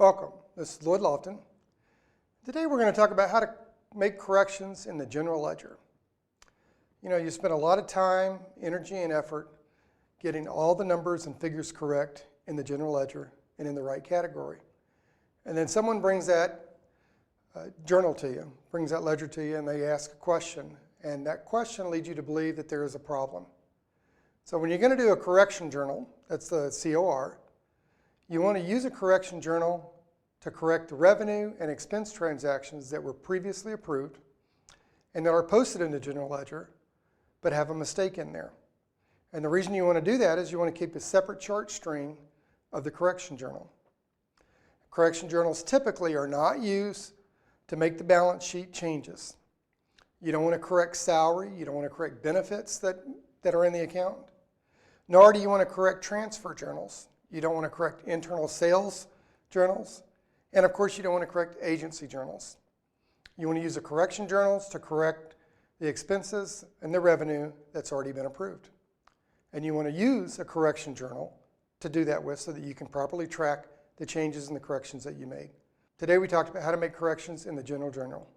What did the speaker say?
Welcome, this is Lloyd Lofton. Today we're going to talk about how to make corrections in the general ledger. You spend a lot of time, energy, and effort getting all the numbers and figures correct in the general ledger and in the right category. And then someone brings that journal to you, brings that ledger to you, and they ask a question. And that question leads you to believe that there is a problem. So when you're going to do a correction journal, that's the COR, you want to use a correction journal to correct the revenue and expense transactions that were previously approved and that are posted in the general ledger, but have a mistake in there. And the reason you want to do that is you want to keep a separate chart string of the correction journal. Correction journals typically are not used to make the balance sheet changes. You don't want to correct salary, you don't want to correct benefits that are in the account, nor do you want to correct transfer journals. You don't want to correct internal sales journals, and of course you don't want to correct agency journals. You want to use the correction journals to correct the expenses and the revenue that's already been approved. And you want to use a correction journal to do that with so that you can properly track the changes and the corrections that you made. Today we talked about how to make corrections in the general journal.